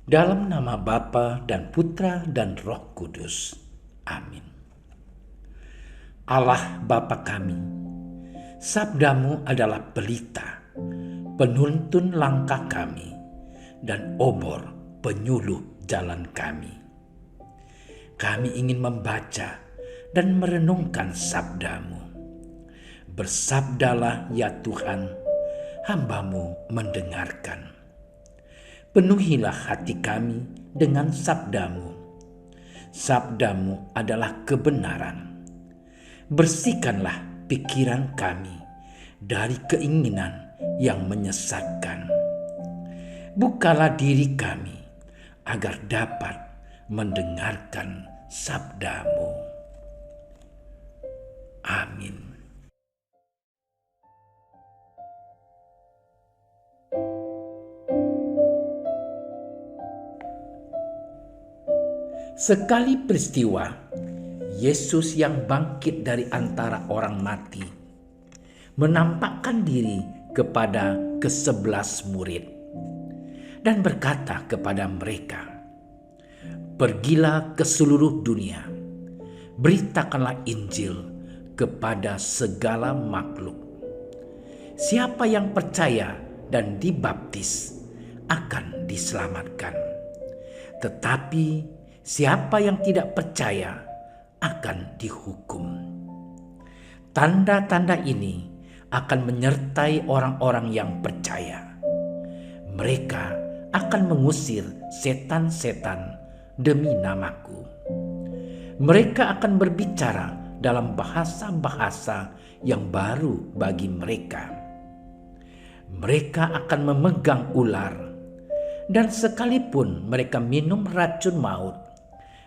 Dalam nama Bapa dan Putra dan Roh Kudus. Amin. Allah Bapa kami, sabdamu adalah pelita, penuntun langkah kami, dan obor penyuluh jalan kami. Kami ingin membaca dan merenungkan sabdamu. Bersabdalah ya Tuhan, hamba-Mu mendengarkan. Penuhilah hati kami dengan sabdamu. Sabdamu adalah kebenaran. Bersihkanlah pikiran kami dari keinginan yang menyesatkan. Bukalah diri kami agar dapat mendengarkan sabdamu. Amin. Sekali peristiwa, Yesus yang bangkit dari antara orang mati menampakkan diri kepada ke-11 murid dan berkata kepada mereka, "Pergilah ke seluruh dunia, beritakanlah Injil kepada segala makhluk. Siapa yang percaya dan dibaptis akan diselamatkan. Tetapi siapa yang tidak percaya akan dihukum. Tanda-tanda ini akan menyertai orang-orang yang percaya. Mereka akan mengusir setan-setan demi namaku. Mereka akan berbicara dalam bahasa-bahasa yang baru bagi mereka. Mereka akan memegang ular, dan sekalipun mereka minum racun maut,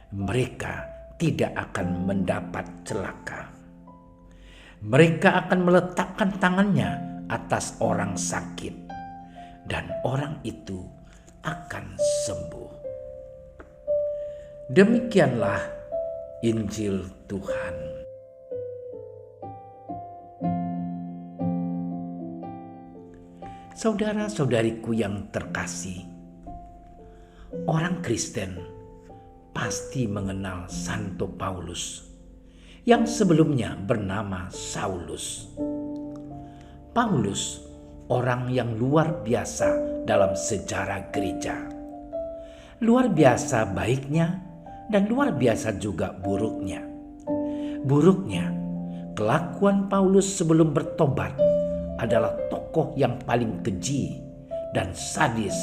mereka tidak akan mendapat celaka. Mereka akan meletakkan tangannya atas orang sakit, dan orang itu akan sembuh." Demikianlah Injil Tuhan. Saudara-saudariku yang terkasih, orang Kristen pasti mengenal Santo Paulus yang sebelumnya bernama Saulus. Paulus orang yang luar biasa dalam sejarah gereja. Luar biasa baiknya dan luar biasa juga buruknya. Buruknya, kelakuan Paulus sebelum bertobat adalah tokoh yang paling keji dan sadis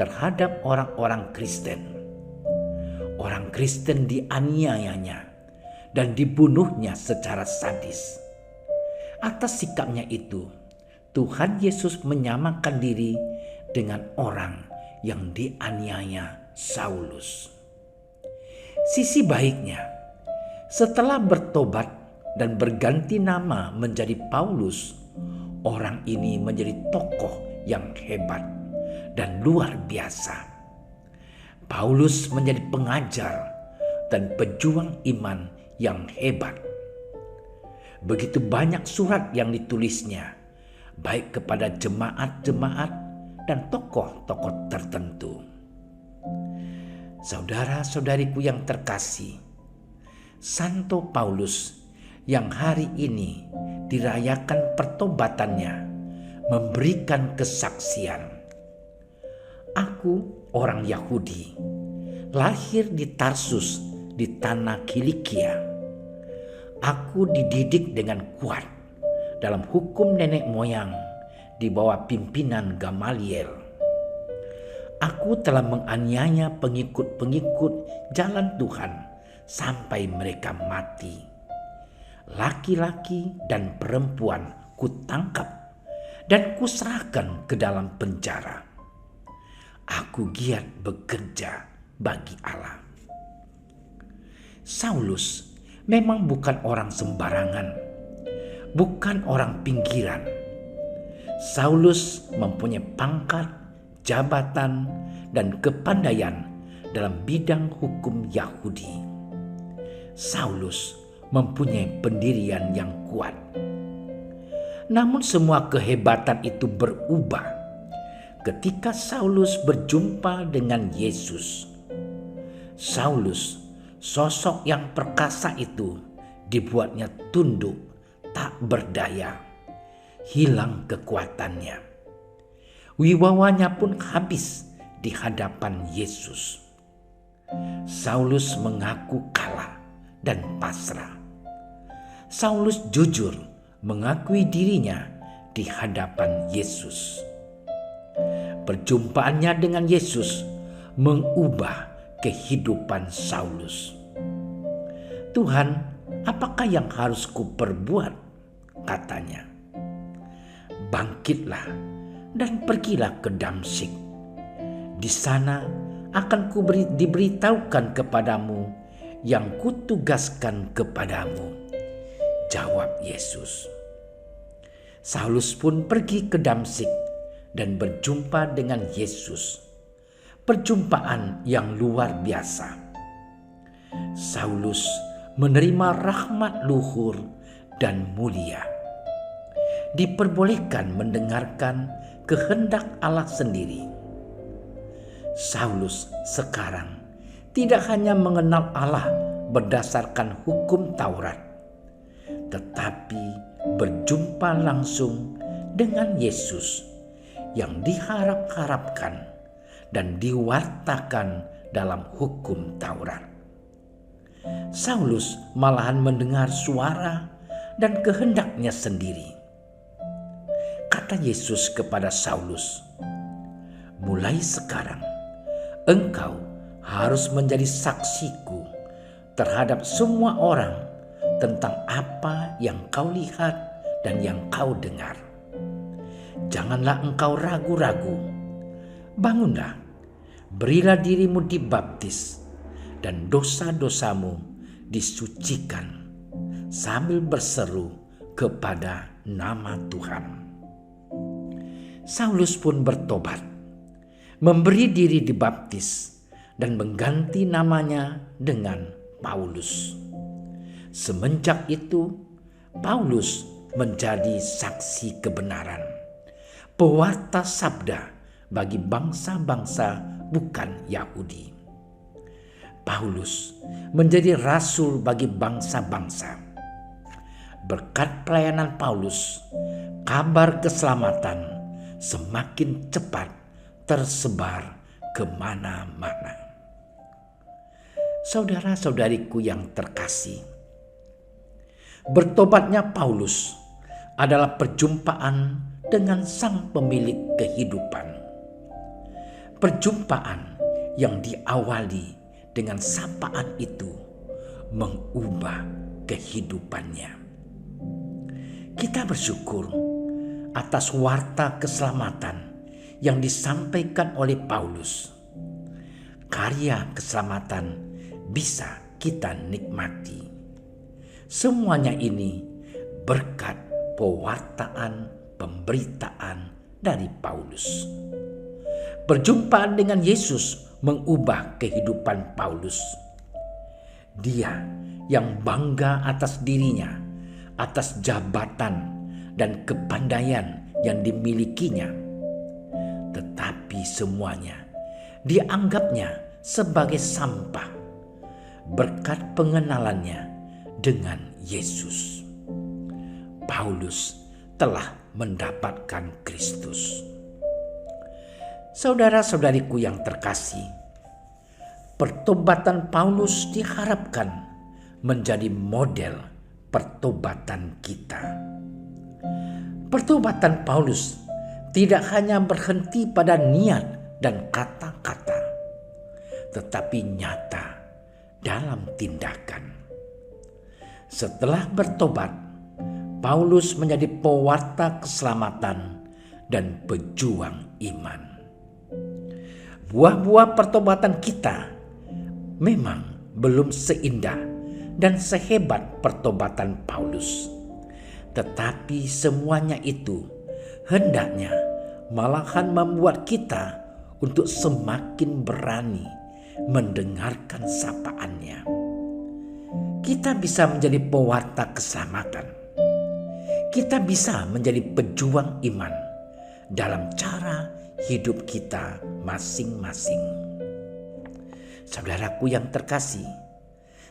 terhadap orang-orang Kristen. Orang Kristen dianiayanya dan dibunuhnya secara sadis. Atas sikapnya itu, Tuhan Yesus menyamakan diri dengan orang yang dianiaya Saulus. Sisi baiknya, setelah bertobat dan berganti nama menjadi Paulus, orang ini menjadi tokoh yang hebat dan luar biasa. Paulus menjadi pengajar dan pejuang iman yang hebat. Begitu banyak surat yang ditulisnya, baik kepada jemaat-jemaat dan tokoh-tokoh tertentu. Saudara-saudariku yang terkasih, Santo Paulus yang hari ini dirayakan pertobatannya memberikan kesaksian. "Aku orang Yahudi, lahir di Tarsus di tanah Kilikia. Aku dididik dengan kuat dalam hukum nenek moyang di bawah pimpinan Gamaliel. Aku telah menganiaya pengikut-pengikut jalan Tuhan sampai mereka mati. Laki-laki dan perempuan kutangkap dan kuserahkan ke dalam penjara. Aku giat bekerja bagi Allah. Saulus memang bukan orang sembarangan, bukan orang pinggiran. Saulus mempunyai pangkat, jabatan, dan kepandaian dalam bidang hukum Yahudi. Saulus mempunyai pendirian yang kuat. Namun semua kehebatan itu berubah ketika Saulus berjumpa dengan Yesus. Saulus, sosok yang perkasa itu, dibuatnya tunduk, tak berdaya, hilang kekuatannya. Wibawanya pun habis di hadapan Yesus. Saulus mengaku kalah dan pasrah. Saulus jujur mengakui dirinya di hadapan Yesus. Perjumpaannya dengan Yesus mengubah kehidupan Saulus. "Tuhan, apakah yang harus kuperbuat?" katanya. "Bangkitlah dan pergilah ke Damsyik. Di sana akan diberitahukan kepadamu yang kutugaskan kepadamu," jawab Yesus. Saulus pun pergi ke Damsyik dan berjumpa dengan Yesus. Perjumpaan yang luar biasa. Saulus menerima rahmat luhur dan mulia. Diperbolehkan mendengarkan kehendak Allah sendiri. Saulus sekarang tidak hanya mengenal Allah berdasarkan hukum Taurat, tetapi berjumpa langsung dengan Yesus yang diharap-harapkan dan diwartakan dalam hukum Taurat. Saulus malahan mendengar suara dan kehendaknya sendiri. Kata Yesus kepada Saulus, "Mulai sekarang engkau harus menjadi saksiku terhadap semua orang tentang apa yang kau lihat dan yang kau dengar. Janganlah engkau ragu-ragu. Bangunlah, berilah dirimu dibaptis, dan dosa-dosamu disucikan, sambil berseru kepada nama Tuhan." Saulus pun bertobat, memberi diri dibaptis, dan mengganti namanya dengan Paulus. Semenjak itu, Paulus menjadi saksi kebenaran, pewarta sabda bagi bangsa-bangsa bukan Yahudi. Paulus menjadi rasul bagi bangsa-bangsa. Berkat pelayanan Paulus, kabar keselamatan semakin cepat tersebar kemana-mana. Saudara-saudariku yang terkasih, bertobatnya Paulus adalah perjumpaan dengan sang pemilik kehidupan. Perjumpaan yang diawali dengan sapaan itu mengubah kehidupannya. Kita bersyukur atas warta keselamatan yang disampaikan oleh Paulus. Karya keselamatan bisa kita nikmati. Semuanya ini berkat pewartaan pemberitaan dari Paulus. Perjumpaan dengan Yesus mengubah kehidupan Paulus. Dia yang bangga atas dirinya, atas jabatan dan kepandaian yang dimilikinya, tetapi semuanya dianggapnya sebagai sampah berkat pengenalannya dengan Yesus. Paulus telah mendapatkan Kristus. Saudara-saudariku yang terkasih, pertobatan Paulus diharapkan menjadi model pertobatan kita. Pertobatan Paulus tidak hanya berhenti pada niat dan kata-kata, tetapi nyata dalam tindakan. Setelah bertobat, Paulus menjadi pewarta keselamatan dan pejuang iman. Buah-buah pertobatan kita memang belum seindah dan sehebat pertobatan Paulus. Tetapi semuanya itu hendaknya malahan membuat kita untuk semakin berani mendengarkan sapaannya. Kita bisa menjadi pewarta keselamatan. Kita bisa menjadi pejuang iman dalam cara hidup kita masing-masing. Saudaraku yang terkasih,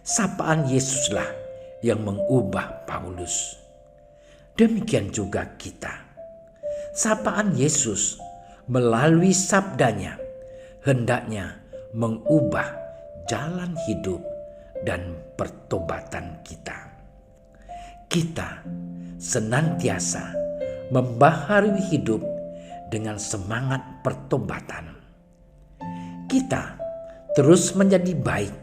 sapaan Yesuslah yang mengubah Paulus. Demikian juga kita. Sapaan Yesus melalui sabdanya hendaknya mengubah jalan hidup dan pertobatan kita. Kita senantiasa membaharui hidup dengan semangat pertobatan. Kita terus menjadi baik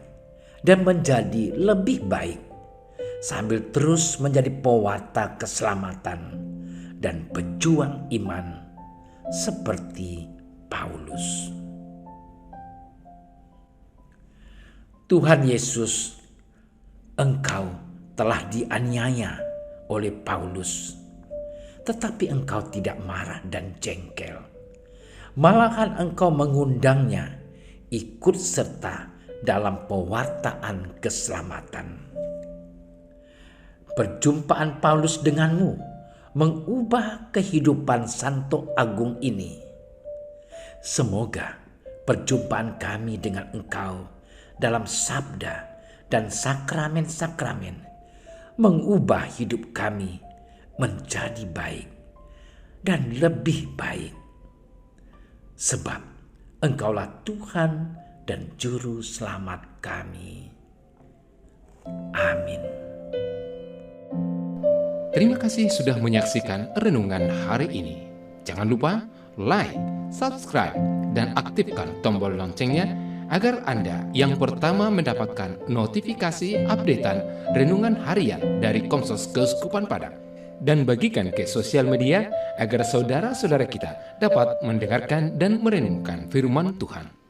dan menjadi lebih baik, sambil terus menjadi pewarta keselamatan dan pejuang iman seperti Paulus. Tuhan Yesus, Engkau telah dianiaya oleh Paulus, tetapi Engkau tidak marah dan jengkel. Malahan Engkau mengundangnya ikut serta dalam pewartaan keselamatan. Perjumpaan Paulus denganmu mengubah kehidupan Santo Agung ini. Semoga perjumpaan kami dengan Engkau dalam sabda dan sakramen-sakramen mengubah hidup kami menjadi baik dan lebih baik. Sebab Engkaulah Tuhan dan Juru Selamat kami. Amin. Terima kasih sudah menyaksikan renungan hari ini. Jangan lupa like, subscribe, dan aktifkan tombol loncengnya agar Anda yang pertama mendapatkan notifikasi updatean renungan harian dari Komsos Keuskupan Padang. Dan bagikan ke sosial media agar saudara-saudara kita dapat mendengarkan dan merenungkan firman Tuhan.